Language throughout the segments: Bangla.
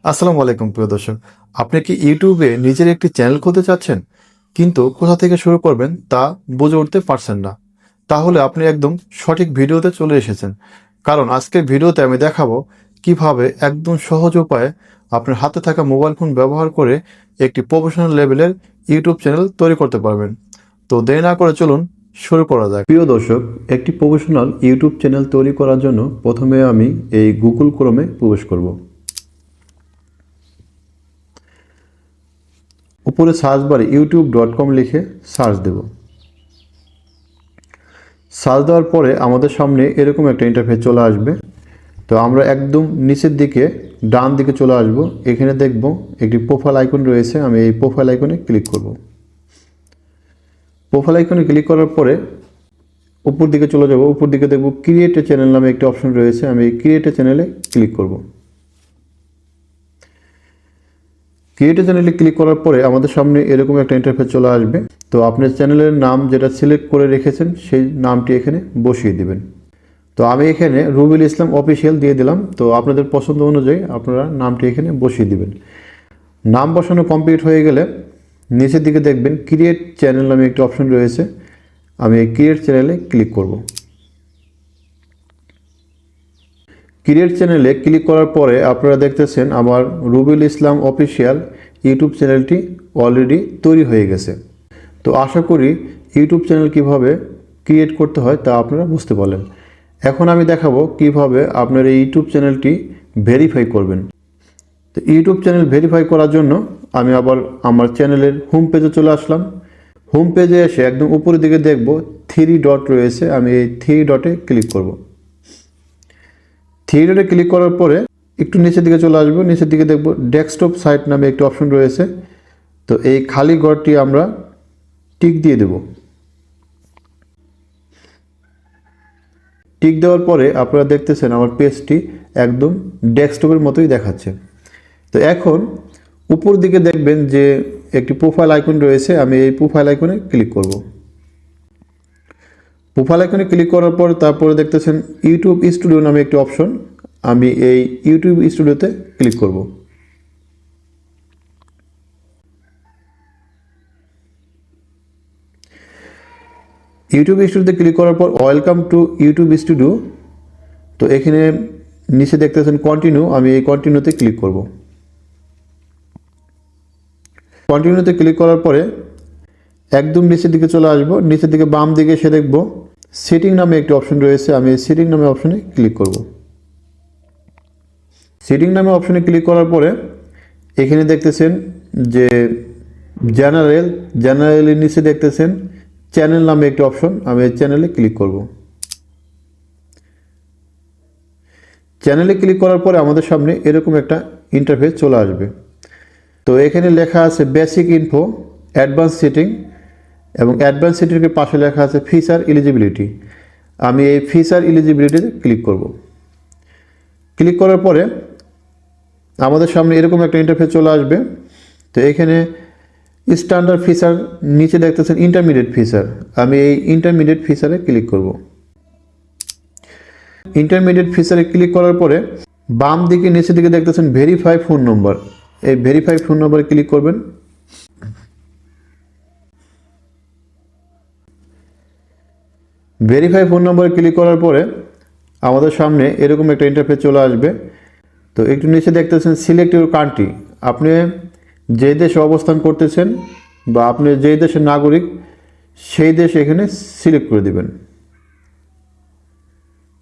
আসসালামু আলাইকুম প্রিয় দর্শক। আপনি কি ইউটিউবে নিজের একটি চ্যানেল খুলতে চাচ্ছেন, কিন্তু কোথা থেকে শুরু করবেন তা বুঝে উঠতে পারছেন না? তাহলে আপনি একদম সঠিক ভিডিওতে চলে এসেছেন। কারণ আজকের ভিডিওতে আমি দেখাবো কিভাবে একদম সহজ উপায়ে আপনার হাতে থাকা মোবাইল ফোন ব্যবহার করে একটি প্রফেশনাল লেভেলের ইউটিউব চ্যানেল তৈরি করতে পারবেন। তো দেরি না করে চলুন শুরু করা যাক। প্রিয় দর্শক, একটি প্রফেশনাল ইউটিউব চ্যানেল তৈরি করার জন্য প্রথমে আমি এই গুগল ক্রোমে প্রবেশ করব। উপরে সার্চ বারে youtube.com লিখে সার্চ দেব। সার্চ দেওয়ার পরে আমাদের সামনে এরকম একটা ইন্টারফেস চলে আসবে। তো আমরা একদম নিচের দিকে ডান দিকে চলে আসব। এখানে দেখব একটি প্রোফাইল আইকন রয়েছে, আমি এই প্রোফাইল আইকনে ক্লিক করব। প্রোফাইল আইকনে ক্লিক করার পরে উপর দিকে চলে যাব। উপর দিকে দেখব ক্রিয়েট এ চ্যানেল নামে একটি অপশন রয়েছে, আমি এই ক্রিয়েট এ চ্যানেলে ক্লিক করব। ক্রিয়েট চ্যানেলে ক্লিক করার পরে আমাদের সামনে এরকম একটা ইন্টারফেস চলে আসবে। তো আপনার চ্যানেলের নাম যেটা সিলেক্ট করে রেখেছেন সেই নামটি এখানে বসিয়ে দিবেন। তো আমি এখানে রুবেল ইসলাম অফিসিয়াল দিয়ে দিলাম। তো আপনাদের পছন্দ অনুযায়ী আপনারা নামটি এখানে বসিয়ে দিবেন। নাম বসানো কমপ্লিট হয়ে গেলে নিচের দিকে দেখবেন ক্রিয়েট চ্যানেল নামে একটি অপশন রয়েছে, আমি এই ক্রিয়েট চ্যানেলে ক্লিক করব। ক্রিয়েট চ্যানেলে ক্লিক করার পরে আপনারা দেখতেছেন আমার রুবেল ইসলাম অফিসিয়াল ইউটিউব চ্যানেলটি অলরেডি তৈরি হয়ে গেছে। তো আশা করি ইউটিউব চ্যানেল কিভাবে ক্রিয়েট করতে হয় তা আপনারা বুঝতে পারলেন। এখন আমি দেখাবো কিভাবে আপনার এই ইউটিউব চ্যানেলটি ভেরিফাই করবেন। তো ইউটিউব চ্যানেল ভেরিফাই করার জন্য আমি আবার আমার চ্যানেলের হোম পেজে চলে আসলাম। হোম পেজে এসে একদম উপরের দিকে দেখব 3 ডট রয়েছে, আমি এই 3 ডটে ক্লিক করব। 3 ডটে ক্লিক করার পরে একটু নিচের দিকে চলে আসবো। নিচের দিকে দেখব ডেস্কটপ সাইট নামে একটি অপশন রয়েছে। তো এই খালি ঘরটি আমরা টিক দিয়ে দেব। টিক দেওয়ার পরে আপনারা দেখতেছেন আমার পেজটি একদম ডেস্কটপের মতোই দেখাচ্ছে। তো এখন উপর দিকে দেখবেন যে একটি প্রোফাইল আইকন রয়েছে, আমি এই প্রোফাইল আইকনে ক্লিক করব। প্রোফাইল আইকনে ক্লিক করার পর তারপরে দেখতেছেন ইউটিউব স্টুডিও নামে একটি অপশন, আমি এই ইউটিউব স্টুডিওতে ক্লিক করব। ইউটিউব স্টুডিওতে ক্লিক করার পর ওয়েলকাম টু ইউটিউব স্টুডিও। তো এখানে নিচে দেখতেছেন কন্টিনিউ, আমি এই কন্টিনিউতে ক্লিক করব। কন্টিনিউতে ক্লিক করার পরে একদম নিচের দিকে চলে আসব। নিচের দিকে বাম দিকে এসে দেখব সেটিং নামে একটি অপশন রয়েছে, আমি এই সেটিং নামে অপশনে ক্লিক করব। সেটিং নামে অপশনে ক্লিক করার পরে এখানে দেখতেছেন যে জেনারেলের নিচে দেখতেছেন চ্যানেল নামে একটি অপশন, আমি এই চ্যানেলে ক্লিক করব। চ্যানেলে ক্লিক করার পরে আমাদের সামনে এরকম একটা ইন্টারফেস চলে আসবে। তো এখানে লেখা আছে বেসিক ইনফো, অ্যাডভান্স সেটিং, এবং অ্যাডভান্স সেটিংয়ের পাশে লেখা আছে ফিচার এলিজিবিলিটি। আমি এই ফিচার এলিজিবিলিটিতে ক্লিক করব। ক্লিক করার পরে আমাদের সামনে এরকম একটা ইন্টারফেস চলে আসবে। তো এখানে স্ট্যান্ডার্ড ফিচার, নিচে দেখতেছেন ইন্টারমিডিয়েট ফিচার, আমি এই ইন্টারমিডিয়েট ফিচারে ক্লিক করব। ইন্টারমিডিয়েট ফিচারে ক্লিক করার পরে বাম দিকে নিচের দিকে দেখতেছেন ভেরিফাই ফোন নম্বর, এই ভেরিফাই ফোন নম্বরে ক্লিক করবেন। ভেরিফাই ফোন নম্বরে ক্লিক করার পরে আমাদের সামনে এরকম একটা ইন্টারফেস চলে আসবে। তো একটু নিচে দেখতেছেন সিলেক্ট ইউর কান্ট্রি, আপনি যে দেশে অবস্থান করতেছেন বা আপনি যেই দেশের নাগরিক সেই দেশ এখানে সিলেক্ট করে দিবেন।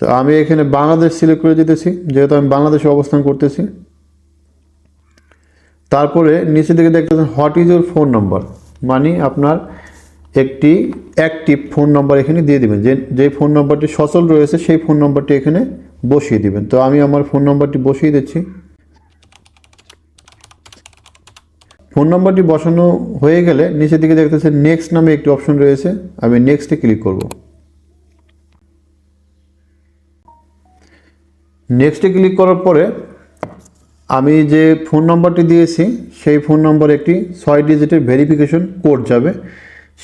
তো আমি এখানে বাংলাদেশ সিলেক্ট করে দিতেছি, যেহেতু আমি বাংলাদেশে অবস্থান করতেছি। তারপরে নিচে দিকে দেখতেছেন হোয়াট ইজ ইউর ফোন নম্বর, মানে আপনার একটি অ্যাক্টিভ ফোন নম্বর এখানে দিয়ে দিবেন, যে ফোন নম্বরটি সচল রয়েছে সেই ফোন নম্বরটি এখানে বসিয়ে দিবেন। তো আমি আমার ফোন নম্বরটি বসিয়ে দিচ্ছি। ফোন নম্বরটি বসানো হয়ে গেলে নিচের দিকে দেখতেছেন নেক্সট নামে একটি অপশন রয়েছে, আমি নেক্সটে ক্লিক করব। নেক্সটে ক্লিক করার পরে আমি যে ফোন নম্বরটি দিয়েছি সেই ফোন নম্বর একটি 6 ডিজিটের ভেরিফিকেশন কোড যাবে,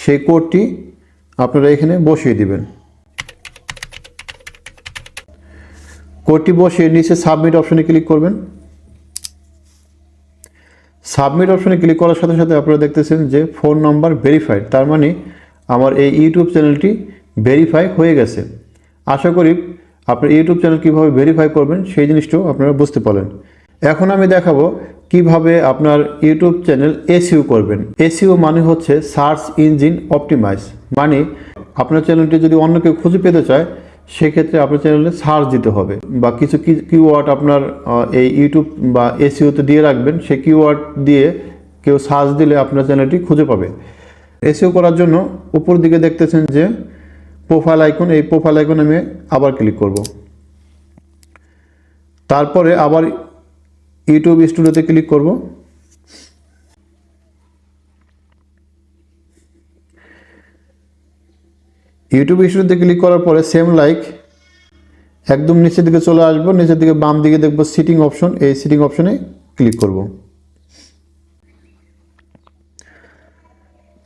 সেই কোডটি আপনারা এখানে বসিয়ে দিবেন। কোডটি বসিয়ে নিচে সাবমিট অপশনে ক্লিক করবেন। সাবমিট অপশনে ক্লিক করার সাথে সাথে আপনারা দেখতেছেন যে ফোন নাম্বার ভেরিফাইড, তার মানে আমার এই ইউটিউব চ্যানেলটি ভেরিফাই হয়ে গেছে। আশা করি আপনার ইউটিউব চ্যানেল কীভাবে ভেরিফাই করবেন সেই জিনিসটাও আপনারা বুঝতে পারলেন। এখন আমি দেখাবো কিভাবে আপনার ইউটিউব চ্যানেল এসইও করবেন। এসইও মানে হচ্ছে সার্চ ইঞ্জিন অপটিমাইজ, মানে আপনার চ্যানেলটি যদি অন্য কেউ খুঁজে পেতে চায় সেক্ষেত্রে আপনার চ্যানেলে সার্চ দিতে হবে বা কিছু কিওয়ার্ড আপনার এই ইউটিউব বা এসইওতে দিয়ে রাখবেন। সেই কিওয়ার্ড দিয়ে কেউ সার্চ দিলে আপনার চ্যানেলটি খুঁজে পাবে। এসইও করার জন্য উপর দিকে দেখতেছেন যে প্রোফাইল আইকন, এই প্রোফাইল আইকন আমি আবার ক্লিক করব। তারপরে আবার ইউটিউব স্টুডিওতে ক্লিক করব। ইউটিউব স্টুডিওতে ক্লিক করার পরে সেম লাইক একদম নিচের দিকে চলে আসবো। নিচের দিকে বাম দিকে দেখব সিটিং অপশন, এই সিটিং অপশনে ক্লিক করব।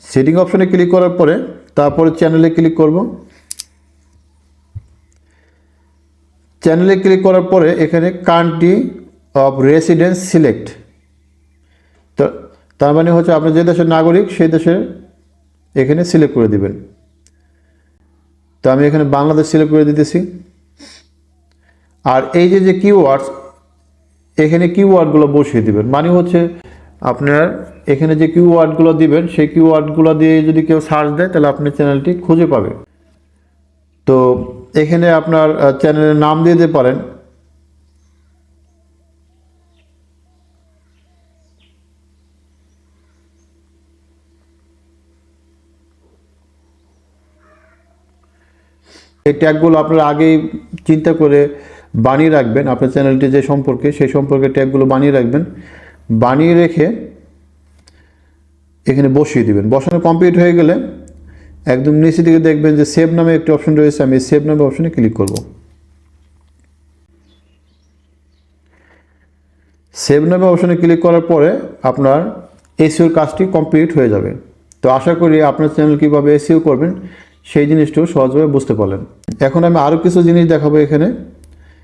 সেটিং অপশনে ক্লিক করার পরে তারপরে চ্যানেলে ক্লিক করব। চ্যানেলে ক্লিক করার পরে এখানে কান্ট্রি অফ রেসিডেন্স সিলেক্ট, তো তার মানে হচ্ছে আপনি যে দেশের নাগরিক সেই দেশের এখানে সিলেক্ট করে দিবেন। তো আমি এখানে বাংলাদেশ সিলেক্ট করে দিতেছি। আর এই যে কিওয়ার্ডস, এখানে কিওয়ার্ডগুলো বসিয়ে দিবেন, মানে হচ্ছে আপনার এখানে যে কিওয়ার্ডগুলো দিবেন সেই কিওয়ার্ডগুলো দিয়ে যদি কেউ সার্চ দেয় তাহলে আপনার চ্যানেলটি খুঁজে পাবে। তো এখানে আপনার চ্যানেলের নাম দিয়ে দিতে পারেন। এই ট্যাগগুলো আপনারা আগেই চিন্তা করে বানিয়ে রাখবেন। আপনার চ্যানেলটি যে সম্পর্কে সেই সম্পর্কে ট্যাগগুলো বানিয়ে রাখবেন। বানিয়ে রেখে এখানে বসিয়ে দিবেন। বসানো কমপ্লিট হয়ে গেলে একদম নিচের দিকে দেখবেন যে সেভ নামে একটি অপশন রয়েছে, আমি সেভ নামে অপশনে ক্লিক করব। সেভ নামে অপশনে ক্লিক করার পরে আপনার এসইওর কাজটি কমপ্লিট হয়ে যাবে। তো আশা করি আপনার চ্যানেল কীভাবে এসইও করবেন সেই জিনিসটাও সহজভাবে বুঝতে পারলেন। এখন আমি আরও কিছু জিনিস দেখাবো। এখানে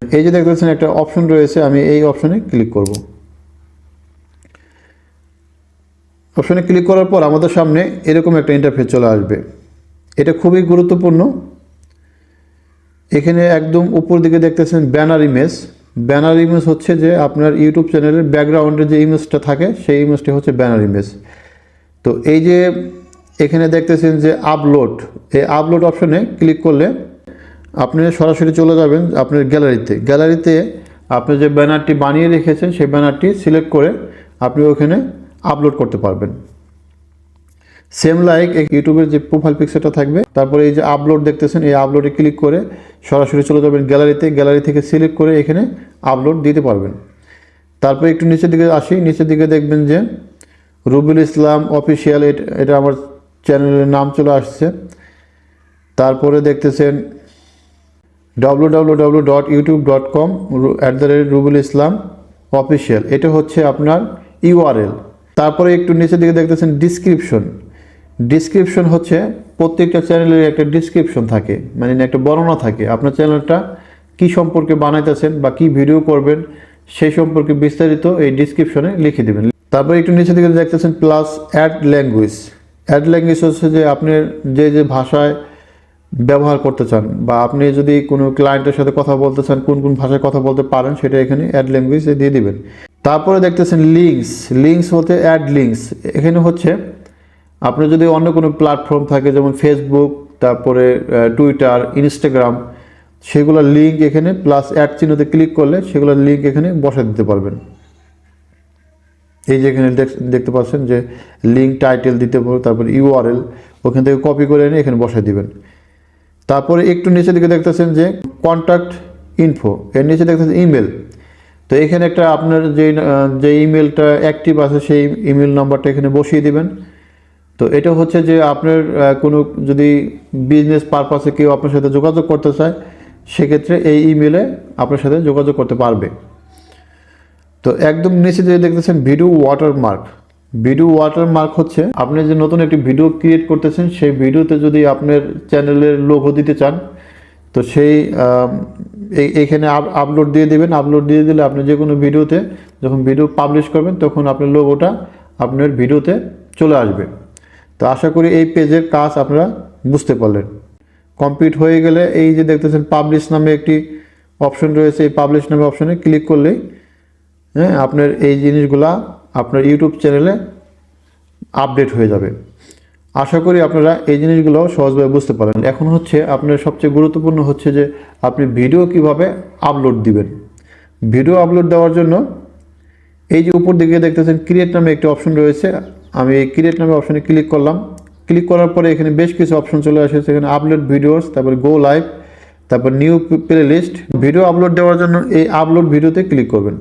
এই যে দেখতেছেন একটা অপশন রয়েছে, আমি এই অপশনে ক্লিক করব। অপশনে ক্লিক করার পর আমাদের সামনে এরকম একটা ইন্টারফেস চলে আসবে। এটা খুবই গুরুত্বপূর্ণ। এখানে একদম উপর দিকে দেখতেছেন ব্যানার ইমেজ। ব্যানার ইমেজ হচ্ছে যে আপনার ইউটিউব চ্যানেলের ব্যাকগ্রাউন্ডে যে ইমেজটা থাকে সেই ইমেজটা হচ্ছে ব্যানার ইমেজ। তো এই যে এখানে দেখতেছেন যে আপলোড, এই আপলোড অপশনে ক্লিক করলে আপনি সরাসরি চলে যাবেন আপনার গ্যালারিতে। গ্যালারিতে আপনি যে ব্যানারটি বানিয়ে রেখেছেন সেই ব্যানারটি সিলেক্ট করে আপনি ওখানে আপলোড করতে পারবেন। সেম লাইক ইউটিউবের যে প্রোফাইল পিকচারটা থাকবে, তারপরে এই যে আপলোড দেখতেছেন এই আপলোডে ক্লিক করে সরাসরি চলে যাবেন গ্যালারিতে। গ্যালারি থেকে সিলেক্ট করে এখানে আপলোড দিতে পারবেন। তারপরে একটু নিচের দিকে আসি, নিচের দিকে দেখবেন যে রুবেল ইসলাম অফিসিয়াল, এটা আমার চ্যানেলের নাম চলে আসছে। তারপরে দেখতেছেন www.youtube.com/রুবেল ইসলাম অফিসিয়াল, এটা হচ্ছে আপনার ইউআরএল। তারপরে একটু নিচের দিকে দেখতেছেন ডিসক্রিপশন। ডিসক্রিপশন হচ্ছে প্রত্যেকটা চ্যানেলের একটা ডিসক্রিপশন থাকে, মানে একটা বর্ণনা থাকে। আপনার চ্যানেলটা কি সম্পর্কে বানাইতেছেন বা কি ভিডিও করবেন সেই সম্পর্কে বিস্তারিত এই ডিসক্রিপশনে লিখে দেবেন। তারপরে একটু নিচের দিকে দেখতেছেন plus add language. Add language হচ্ছে যে আপনি যে ভাষায় ব্যবহার করতে চান বা আপনি যদি কোনো ক্লায়েন্টের সাথে কথা বলতে চান কোন কোন ভাষায় কথা বলতে পারেন সেটা এখানে অ্যাড ল্যাঙ্গুয়েজ দিয়ে দিবেন। তারপরে দেখতেছেন লিঙ্কস। লিঙ্কস হতে অ্যাড লিঙ্কস, এখানে হচ্ছে আপনার যদি অন্য কোনো প্ল্যাটফর্ম থাকে যেমন ফেসবুক, তারপরে টুইটার, ইনস্টাগ্রাম, সেগুলোর লিঙ্ক এখানে প্লাস অ্যাড চিহ্নতে ক্লিক করলে সেগুলোর লিঙ্ক এখানে বসায় দিতে পারবেন। এই যে এখানে দেখতে পাচ্ছেন যে লিঙ্ক টাইটেল দিতে পারবেন, তারপরে ইউআরএল ওখান থেকে কপি করে এনে এখানে বসায় দিবেন। তারপরে একটু নিচের দিকে দেখতেছেন যে কন্ট্যাক্ট ইনফো, এর নিচে দেখতেছেন ইমেল। তো এখানে একটা আপনার যে ইমেলটা অ্যাক্টিভ আছে সেই ইমেল নাম্বারটা এখানে বসিয়ে দিবেন। তো এটা হচ্ছে যে আপনার কোনো যদি বিজনেস পারপাসে কেউ আপনার সাথে যোগাযোগ করতে চায় সেক্ষেত্রে এই ইমেলে আপনার সাথে যোগাযোগ করতে পারবে। তো একদম নিচে যে দেখতেছেন ভিডিও ওয়াটারমার্ক। ভিডিও ওয়াটারমার্ক হচ্ছে আপনি যে নতুন একটি ভিডিও ক্রিয়েট করতেছেন সেই ভিডিওতে যদি আপনার চ্যানেলের লোগো দিতে চান তো সেই এইখানে আপলোড দিয়ে দেবেন। আপলোড দিয়ে দিলে আপনি যে কোনো ভিডিওতে যখন ভিডিও পাবলিশ করবেন তখন আপনার লোগোটা আপনার ভিডিওতে চলে আসবে। তো আশা করি এই পেজের কাজ আপনারা বুঝতে পারলেন। কমপ্লিট হয়ে গেলে এই যে দেখতেছেন পাবলিশ নামে একটি অপশন রয়েছে, এই পাবলিশ নামে অপশনে ক্লিক করলেই হ্যাঁ আপনার এই জিনিসগুলা আপনার ইউটিউব চ্যানেলে আপডেট হয়ে যাবে। আশা করি আপনারা এই জিনিসগুলো সহজভাবে বুঝতে পারেন। এখন হচ্ছে আপনার সবচেয়ে গুরুত্বপূর্ণ হচ্ছে যে আপনি ভিডিও কিভাবে আপলোড দিবেন। ভিডিও আপলোড দেওয়ার জন্য এই যে উপর দিকে দেখতেছেন ক্রিয়েট নামে একটি অপশন রয়েছে, আমি এই ক্রিয়েট নামে অপশনে ক্লিক করলাম। ক্লিক করার পরে এখানে বেশ কিছু অপশন চলে আসে, সেখানে আপলোড ভিডিওস, তারপর গো লাইভ, তারপর new play list. Video upload দেওয়ার জন্য এই আপলোড ভিডিওতে ক্লিক করবেন।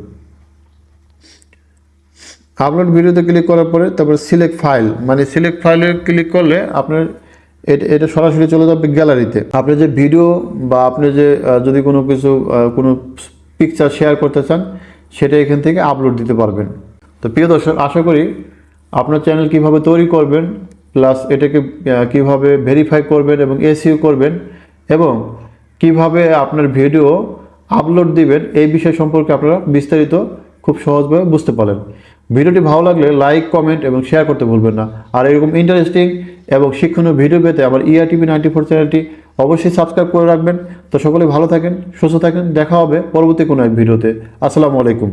আপলোড ভিডিওতে ক্লিক করার পরে তারপর সিলেক্ট ফাইল, মানে সিলেক্ট ফাইলে ক্লিক করলে আপনার এটা সরাসরি চলে যাবে গ্যালারিতে। আপনি যে ভিডিও বা আপনি যে যদি কোনো কিছু কোনো পিকচার শেয়ার করতে চান সেটা এখান থেকে আপলোড দিতে পারবেন। তো প্রিয় দর্শক, আশা করি আপনার চ্যানেল কিভাবে তৈরি করবেন, প্লাস এটাকে কিভাবে ভেরিফাই করবেন এবং এসইও করবেন এবং কিভাবে আপনার ভিডিও আপলোড দিবেন এই বিষয় সম্পর্কে আপনারা বিস্তারিত খুব সহজভাবে বুঝতে পারলেন। ভিডিওটি ভালো লাগলে লাইক, কমেন্ট এবং শেয়ার করতে ভুলবেন না। আর এরকম ইন্টারেস্টিং এবং শিক্ষণীয় ভিডিও পেতে আমার ERTV 94 চ্যানেলটি অবশ্যই সাবস্ক্রাইব করে রাখবেন। তো সকলে ভালো থাকেন, সুস্থ থাকেন, দেখা হবে পরবর্তী কোনো এক ভিডিওতে। আসসালামু আলাইকুম।